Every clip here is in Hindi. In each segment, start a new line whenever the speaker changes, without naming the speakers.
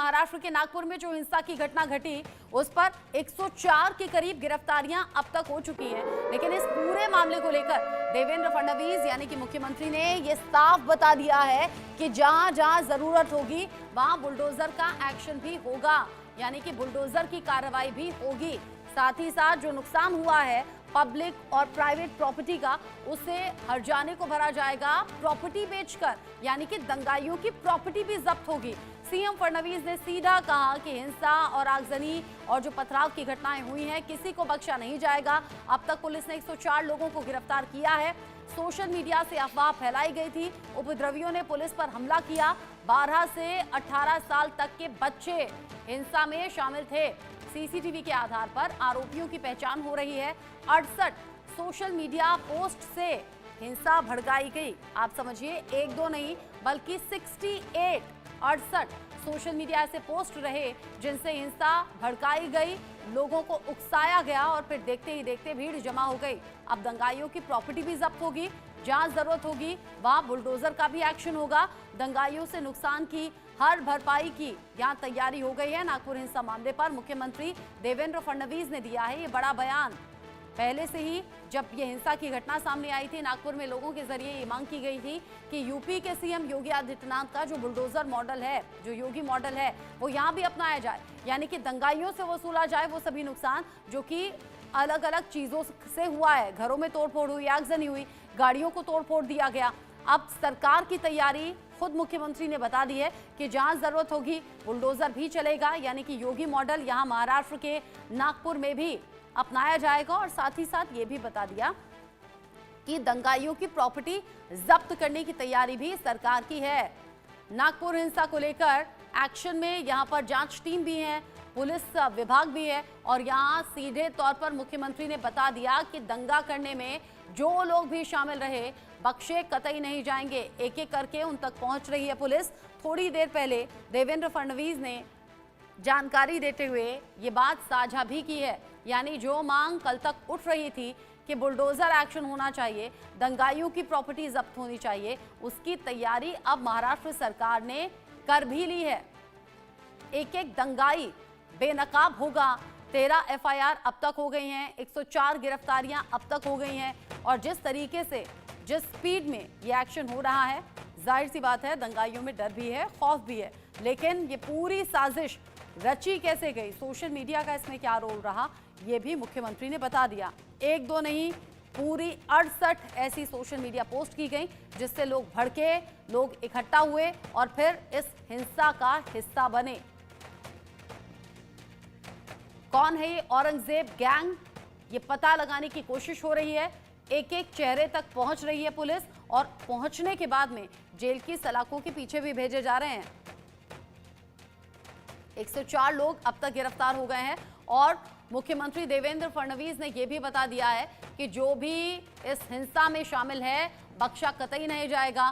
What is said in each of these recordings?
महाराष्ट्र के नागपुर में जो हिंसा की घटना घटी उस पर 104 के करीब गिरफ्तारियां अब तक हो चुकी हैं। लेकिन इस पूरे मामले को लेकर देवेंद्र फडणवीस यानी कि मुख्यमंत्री ने यह साफ बता दिया है कि जहां जहां जरूरत होगी वहां बुलडोजर का एक्शन भी होगा, यानी कि बुलडोजर की कार्रवाई भी होगी। साथ ही साथ जो नुकसान हुआ है पब्लिक और प्राइवेट प्रॉपर्टी का, उसे हर जाने को भरा जाएगा प्रॉपर्टी बेचकर, यानी कि दंगाइयों की प्रॉपर्टी भी जब्त होगी। सीएम फडणवीस ने सीधा कहा कि हिंसा और आगजनी और जो पथराव की घटनाएं हुई हैं किसी को बख्शा नहीं जाएगा। अब तक पुलिस ने 104 लोगों को गिरफ्तार किया है। सोशल मीडिया से अफवाह फैलाई गई थी, उपद्रवियों ने पुलिस पर हमला किया। 12 से 18 साल तक के बच्चे हिंसा में शामिल थे। सीसीटीवी के आधार पर आरोपियों की पहचान हो रही है। 68 सोशल मीडिया पोस्ट से हिंसा भड़काई गई। आप समझिए, एक दो नहीं बल्कि 68 सोशल मीडिया ऐसे पोस्ट रहे जिनसे हिंसा भड़काई गई, लोगों को उकसाया गया और फिर देखते ही देखते भीड़ जमा हो गई। अब दंगाइयों की प्रॉपर्टी भी जब्त होगी, जहां जरूरत होगी वहां बुलडोजर का भी एक्शन होगा। दंगाइयों से नुकसान की हर भरपाई की यहां तैयारी हो गई है। नागपुर हिंसा मामले पर मुख्यमंत्री देवेंद्र फडणवीस ने दिया है ये बड़ा बयान। पहले से ही जब ये हिंसा की घटना सामने आई थी, नागपुर में लोगों के जरिए ये मांग की गई थी कि यूपी के सीएम योगी आदित्यनाथ का जो बुलडोजर मॉडल है, जो योगी मॉडल है, वो यहाँ भी अपनाया जाए, यानी कि दंगाइयों से वसूला जाए वो सभी नुकसान जो कि अलग अलग चीजों से हुआ है। घरों में तोड़फोड़ हुई, आगजनी हुई, गाड़ियों को तोड़फोड़ दिया गया। अब सरकार की तैयारी खुद मुख्यमंत्री ने बता दी है कि जहां जरूरत होगी बुलडोजर भी चलेगा, यानी कि योगी मॉडल यहां महाराष्ट्र के नागपुर में भी अपनाया जाएगा। और साथ ही साथ ये भी बता दिया कि दंगाइयों की प्रॉपर्टी जब्त करने की तैयारी भी सरकार की है। नागपुर हिंसा को लेकर एक्शन में यहां पर जांच टीम भी है, पुलिस विभाग भी है और यहां सीधे तौर पर मुख्यमंत्री ने बता दिया कि दंगा करने में जो लोग भी शामिल रहे बख्शे कतई नहीं जाएंगे। एक एक करके उन तक पहुंच रही है पुलिस। थोड़ी देर पहले देवेंद्र फडणवीस ने जानकारी देते हुए ये बात साझा भी की है, यानी जो मांग कल तक उठ रही थी कि बुलडोजर एक्शन होना चाहिए, दंगाइयों की प्रॉपर्टी जब्त होनी चाहिए, उसकी तैयारी अब महाराष्ट्र सरकार ने कर भी ली है। एक एक दंगाई बेनकाब होगा। 13 एफआईआर अब तक हो गई हैं, 104 गिरफ्तारियां अब तक हो गई हैं और जिस तरीके से, जिस स्पीड में ये एक्शन हो रहा है, जाहिर सी बात है दंगाइयों में डर भी है, खौफ भी है। लेकिन ये पूरी साजिश रची कैसे गई, सोशल मीडिया का इसमें क्या रोल रहा, ये भी मुख्यमंत्री ने बता दिया। एक दो नहीं, पूरी 68 ऐसी सोशल मीडिया पोस्ट की गई जिससे लोग भड़के, लोग इकट्ठा हुए और फिर इस हिंसा का हिस्सा बने। कौन है ये औरंगजेब गैंग, ये पता लगाने की कोशिश हो रही है। एक एक चेहरे तक पहुंच रही है पुलिस और पहुंचने के बाद में जेल की सलाखों के पीछे भी भेजे जा रहे हैं। 104 लोग अब तक गिरफ्तार हो गए हैं और मुख्यमंत्री देवेंद्र फडणवीस ने यह भी बता दिया है कि जो भी इस हिंसा में शामिल है बख्शा कतई नहीं जाएगा।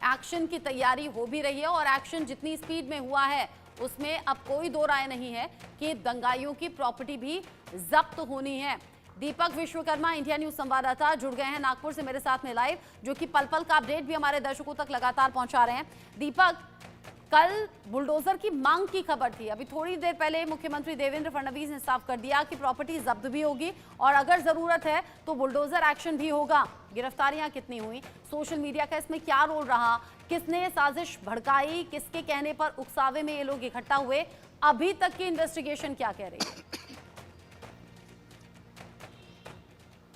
एक्शन की तैयारी हो भी रही है और एक्शन जितनी स्पीड में हुआ है उसमें अब कोई दो राय नहीं है कि दंगाइयों की प्रॉपर्टी भी जब्त होनी है। दीपक विश्वकर्मा इंडिया न्यूज संवाददाता जुड़ गए हैं नागपुर से मेरे साथ में लाइव, जो कि पल पल का अपडेट भी हमारे दर्शकों तक लगातार पहुंचा रहे हैं। दीपक, कल बुलडोजर की मांग की खबर थी, अभी थोड़ी देर पहले मुख्यमंत्री देवेंद्र फडणवीस ने साफ कर दिया कि प्रॉपर्टी जब्त भी होगी और अगर जरूरत है तो बुलडोजर एक्शन भी होगा। गिरफ्तारियां कितनी हुई, सोशल मीडिया का इसमें क्या रोल रहा, किसने ये साजिश भड़काई, किसके कहने पर उकसावे में ये लोग इकट्ठा हुए, अभी तक की इन्वेस्टिगेशन क्या कह रही है?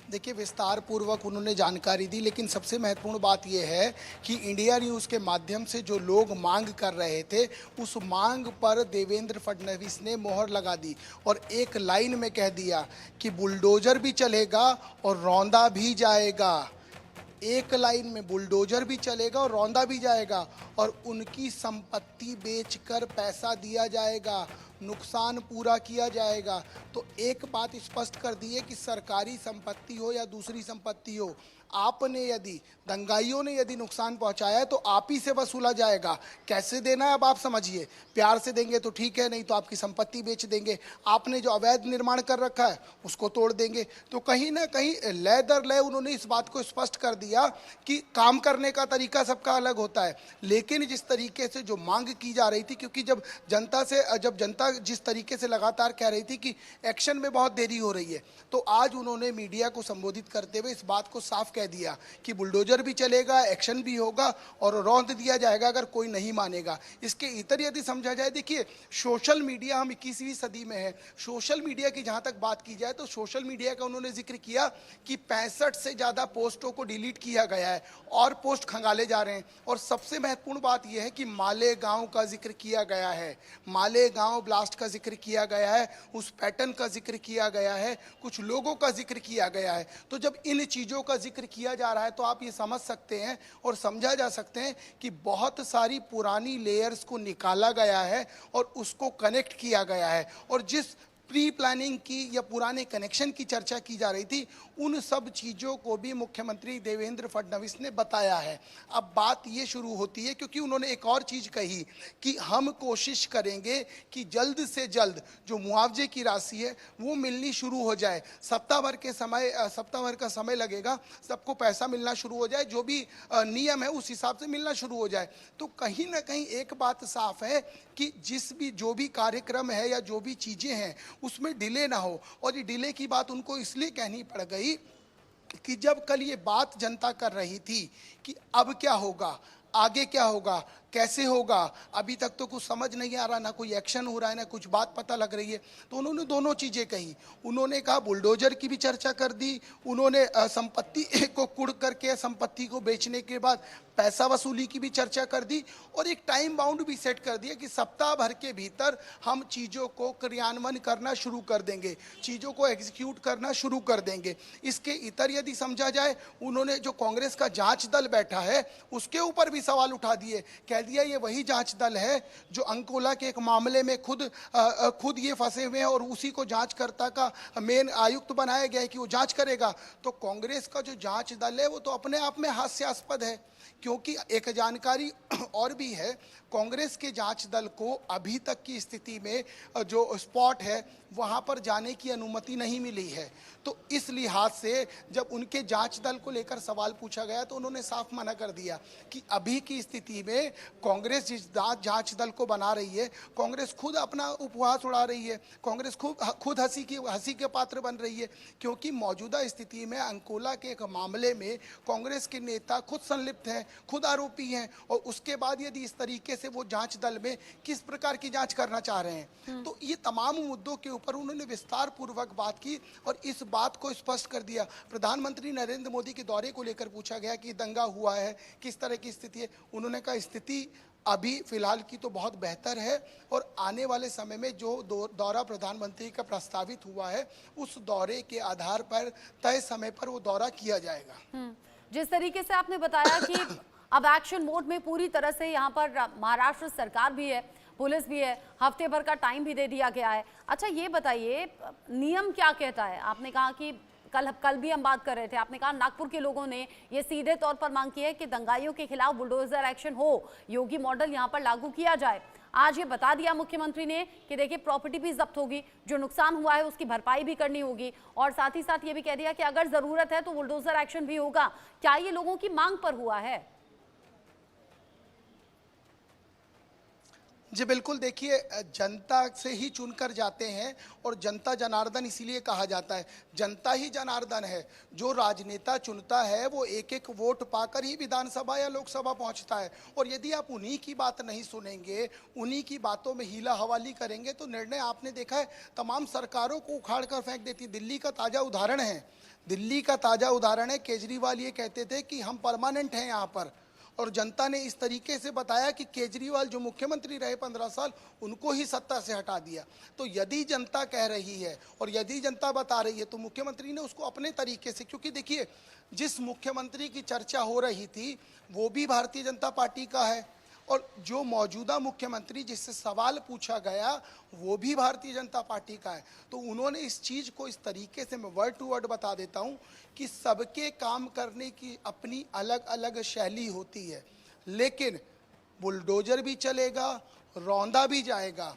देखिए, विस्तार पूर्वक उन्होंने जानकारी दी, लेकिन सबसे महत्वपूर्ण बात यह है कि इंडिया न्यूज़ के माध्यम से जो लोग मांग कर रहे थे उस मांग पर देवेंद्र फडणवीस ने मोहर लगा दी और एक लाइन में कह दिया कि बुलडोजर भी चलेगा और रौंदा भी जाएगा। एक लाइन में बुलडोजर भी चलेगा और रौंदा भी जाएगा और उनकी संपत्ति बेचकर पैसा दिया जाएगा, नुकसान पूरा किया जाएगा। तो एक बात स्पष्ट कर दी है कि सरकारी संपत्ति हो या दूसरी संपत्ति हो, आपने यदि दंगाइयों ने यदि नुकसान पहुंचाया है तो आप ही से वसूला जाएगा। कैसे देना है अब आप समझिए, प्यार से देंगे तो ठीक है, नहीं तो आपकी संपत्ति बेच देंगे, आपने जो अवैध निर्माण कर रखा है उसको तोड़ देंगे। तो कहीं ना कहीं लय दर लय उन्होंने इस बात को स्पष्ट कर दिया कि काम करने का तरीका सबका अलग होता है, लेकिन जिस तरीके से जो मांग की जा रही थी, क्योंकि जब जनता जिस तरीके से लगातार कह रही थी कि एक्शन में बहुत देरी हो रही है, तो आज उन्होंने मीडिया को संबोधित करते हुए इस बात को साफ कह दिया कि बुलडोजर भी चलेगा, एक्शन भी होगा और रौंद दिया जाएगा अगर कोई नहीं मानेगा। इसके इतर यदि समझा जाए, देखिए सोशल मीडिया, हम 21वीं सदी में है, सोशल मीडिया की जहां तक बात की जाए तो सोशल मीडिया का उन्होंने जिक्र किया कि 65 से ज्यादा पोस्टों को डिलीट किया गया है और पोस्ट खंगाले जा रहे हैं। और सबसे महत्वपूर्ण बात यह है कि मालेगांव का जिक्र किया गया है, मालेगांव ब्लास्ट का जिक्र किया गया है, उस पैटर्न का जिक्र किया गया है, कुछ लोगों का जिक्र किया गया है। तो जब इन चीजों का जिक्र किया जा रहा है तो आप ये समझ सकते हैं और समझा जा सकते हैं कि बहुत सारी पुरानी लेयर्स को निकाला गया है और उसको कनेक्ट किया गया है। और जिस प्री प्लानिंग की या पुराने कनेक्शन की चर्चा की जा रही थी, उन सब चीज़ों को भी मुख्यमंत्री देवेंद्र फडणवीस ने बताया है। अब बात ये शुरू होती है, क्योंकि उन्होंने एक और चीज़ कही कि हम कोशिश करेंगे कि जल्द से जल्द जो मुआवजे की राशि है वो मिलनी शुरू हो जाए। सप्ताह भर का समय लगेगा, सबको पैसा मिलना शुरू हो जाए, जो भी नियम है उस हिसाब से मिलना शुरू हो जाए। तो कहीं ना कहीं एक बात साफ है कि जो भी कार्यक्रम है या जो भी चीज़ें हैं उसमें डिले ना हो। और ये डिले की बात उनको इसलिए कहनी पड़ गई कि जब कल ये बात जनता कर रही थी कि अब क्या होगा, आगे क्या होगा, कैसे होगा, अभी तक तो कुछ समझ नहीं आ रहा, ना कोई एक्शन हो रहा है, ना कुछ बात पता लग रही है। तो उन्होंने दोनों चीज़ें कही। उन्होंने कहा बुलडोजर की भी चर्चा कर दी, उन्होंने संपत्ति को कुड़ करके संपत्ति को बेचने के बाद पैसा वसूली की भी चर्चा कर दी और एक टाइम बाउंड भी सेट कर दिया कि सप्ताह भर के भीतर हम चीज़ों को क्रियान्वयन करना शुरू कर देंगे, चीज़ों को एग्जीक्यूट करना शुरू कर देंगे। इसके इतर यदि समझा जाए, उन्होंने जो कांग्रेस का जांच दल बैठा है उसके ऊपर भी सवाल उठा दिए। कह दिया ये वही जांच दल है जो अंकोला के एक मामले में खुद ये फंसे हुए हैं और उसी को जांचकर्ता का मेन आयुक्त बनाया गया है कि वो जांच करेगा। तो कांग्रेस का जो जांच दल है वो तो अपने आप में हास्यास्पद है, क्योंकि एक जानकारी और भी है, कांग्रेस के जांच दल को अभी तक की स्थिति में जो स्पॉट है वहां पर जाने की अनुमति नहीं मिली है। तो इस लिहाज से जब उनके जांच दल को लेकर सवाल पूछा गया तो उन्होंने साफ मना कर दिया कि अभी की स्थिति में कांग्रेस जिस जांच दल को बना रही है, कांग्रेस खुद अपना उपहास उड़ा रही है, कांग्रेस खुद हंसी के पात्र बन रही है, क्योंकि मौजूदा स्थिति में अंकोला के एक मामले में कांग्रेस के नेता खुद संलिप्त हैं, खुद आरोपी हैं। और उसके बाद यदि इस तरीके से वो जांच दल में किस प्रकार की जांच करना चाह रहे हैं, तो ये तमाम मुद्दों के ऊपर उन्होंने विस्तार पूर्वक बात की और इस बात को स्पष्ट कर दिया। प्रधानमंत्री नरेंद्र मोदी के दौरे को लेकर पूछा गया कि दंगा हुआ है, किस तरह की स्थिति है, उन्होंने कहा स्थिति अभी फिलहाल की तो बहुत बेहतर है और आने वाले समय में जो दौरा प्रधानमंत्री का प्रस्तावित हुआ है उस दौरे के आधार पर तय समय पर वो दौरा किया जाएगा।
जिस तरीके से आपने बताया कि अब एक्शन मोड में पूरी तरह से यहाँ पर महाराष्ट्र सरकार भी है, पुलिस भी है, हफ्ते भर का टाइम भी दे दिया गया है। अच्छा ये बताइए, नियम क्या कहता है? आपने कहा कि कल भी हम बात कर रहे थे, आपने कहा नागपुर के लोगों ने ये सीधे तौर पर मांग की है कि दंगाइयों के खिलाफ बुलडोजर एक्शन हो, योगी मॉडल यहाँ पर लागू किया जाए। आज ये बता दिया मुख्यमंत्री ने कि देखिए प्रॉपर्टी भी जब्त होगी, जो नुकसान हुआ है उसकी भरपाई भी करनी होगी और साथ ही साथ ये भी कह दिया कि अगर जरूरत है तो बुलडोजर एक्शन भी होगा। क्या ये लोगों की मांग पर हुआ है?
जी बिल्कुल, देखिए जनता से ही चुनकर जाते हैं और जनता जनार्दन इसीलिए कहा जाता है। जनता ही जनार्दन है। जो राजनेता चुनता है वो एक एक वोट पाकर ही विधानसभा या लोकसभा पहुंचता है और यदि आप उन्हीं की बात नहीं सुनेंगे, उन्हीं की बातों में हीला हवाली करेंगे तो निर्णय आपने देखा है तमाम सरकारों को उखाड़ कर फेंक देती। दिल्ली का ताज़ा उदाहरण है, केजरीवाल ये कहते थे कि हम परमानेंट हैं यहाँ पर और जनता ने इस तरीके से बताया कि केजरीवाल जो मुख्यमंत्री रहे 15 साल उनको ही सत्ता से हटा दिया। तो यदि जनता कह रही है और यदि जनता बता रही है तो मुख्यमंत्री ने उसको अपने तरीके से, क्योंकि देखिए जिस मुख्यमंत्री की चर्चा हो रही थी वो भी भारतीय जनता पार्टी का है और जो मौजूदा मुख्यमंत्री जिससे सवाल पूछा गया वो भी भारतीय जनता पार्टी का है। तो उन्होंने इस चीज़ को इस तरीके से, मैं वर्ड टू वर्ड बता देता हूँ कि सबके काम करने की अपनी अलग अलग शैली होती है, लेकिन बुलडोजर भी चलेगा, रौंदा भी जाएगा।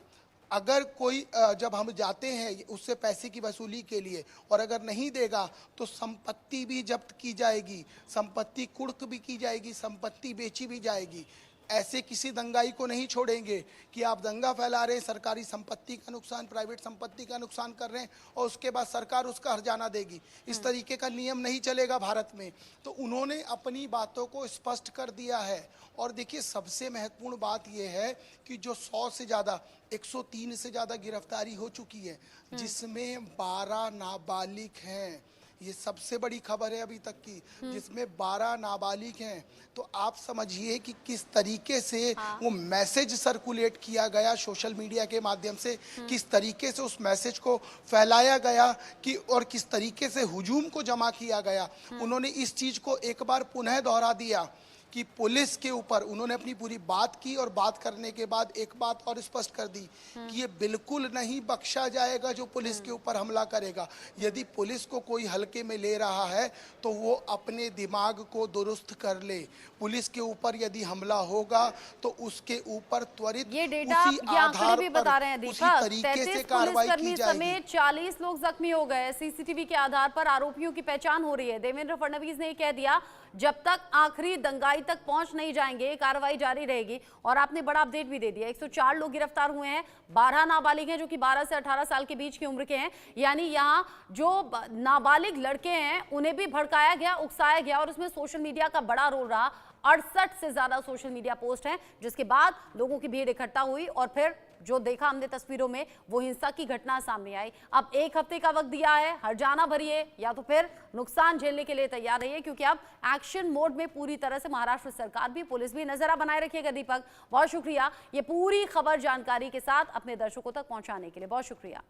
अगर कोई जब हम जाते हैं उससे पैसे की वसूली के लिए और अगर नहीं देगा तो संपत्ति भी जब्त की जाएगी, संपत्ति कुर्क भी की जाएगी, संपत्ति बेची भी जाएगी। ऐसे किसी दंगाई को नहीं छोड़ेंगे कि आप दंगा फैला रहे हैं, सरकारी संपत्ति का नुकसान, प्राइवेट संपत्ति का नुकसान कर रहे हैं और उसके बाद सरकार उसका हर्जाना देगी। इस तरीके का नियम नहीं चलेगा भारत में। तो उन्होंने अपनी बातों को स्पष्ट कर दिया है। और देखिए, सबसे महत्वपूर्ण बात यह है कि जो 100 से ज़्यादा 103 से ज़्यादा गिरफ्तारी हो चुकी है, जिसमें 12 नाबालिग हैं। ये सबसे बड़ी खबर है अभी तक की, जिसमें 12 नाबालिग हैं। तो आप समझिए कि किस तरीके से वो मैसेज सर्कुलेट किया गया सोशल मीडिया के माध्यम से, किस तरीके से उस मैसेज को फैलाया गया कि और किस तरीके से हुजूम को जमा किया गया। उन्होंने इस चीज़ को एक बार पुनः दोहरा दिया कि पुलिस के ऊपर उन्होंने अपनी पूरी बात की और बात करने के बाद एक बात और स्पष्ट कर दी कि ये बिल्कुल नहीं बख्शा जाएगा जो पुलिस के ऊपर हमला करेगा। यदि पुलिस को कोई हल्के में ले रहा है तो वो अपने दिमाग को दुरुस्त कर ले। पुलिस के ऊपर यदि हमला होगा तो उसके ऊपर त्वरित
ये डेटा ये आंकड़े भी बता रहे हैं दीपक, 33 पुलिसकर्मी समेत 40 लोग जख्मी हो गए। सीसीटीवी के आधार पर आरोपियों की पहचान हो रही है। देवेंद्र फडणवीस ने कह दिया जब तक आखिरी दंगाई तक पहुंच नहीं जाएंगे कार्रवाई जारी रहेगी। और आपने बड़ा अपडेट भी दे दिया, 104 लोग गिरफ्तार हुए हैं, 12 नाबालिग हैं जो कि 12 से 18 साल के बीच की उम्र के हैं। यानी यहाँ जो नाबालिग लड़के हैं उन्हें भी भड़काया गया, उकसाया गया और उसमें सोशल मीडिया का बड़ा रोल रहा। 68 से ज्यादा सोशल मीडिया पोस्ट हैं, जिसके बाद लोगों की भीड़ इकट्ठा हुई और फिर जो देखा हमने तस्वीरों में वो हिंसा की घटना सामने आई। अब 1 हफ्ते का वक्त दिया है, हर्जाना भरिए या तो फिर नुकसान झेलने के लिए तैयार रहिए, क्योंकि अब एक्शन मोड में पूरी तरह से महाराष्ट्र सरकार भी, पुलिस भी। नजर बनाए रखिएगा दीपक, बहुत शुक्रिया ये पूरी खबर जानकारी के साथ अपने दर्शकों तक पहुंचाने के लिए, बहुत शुक्रिया।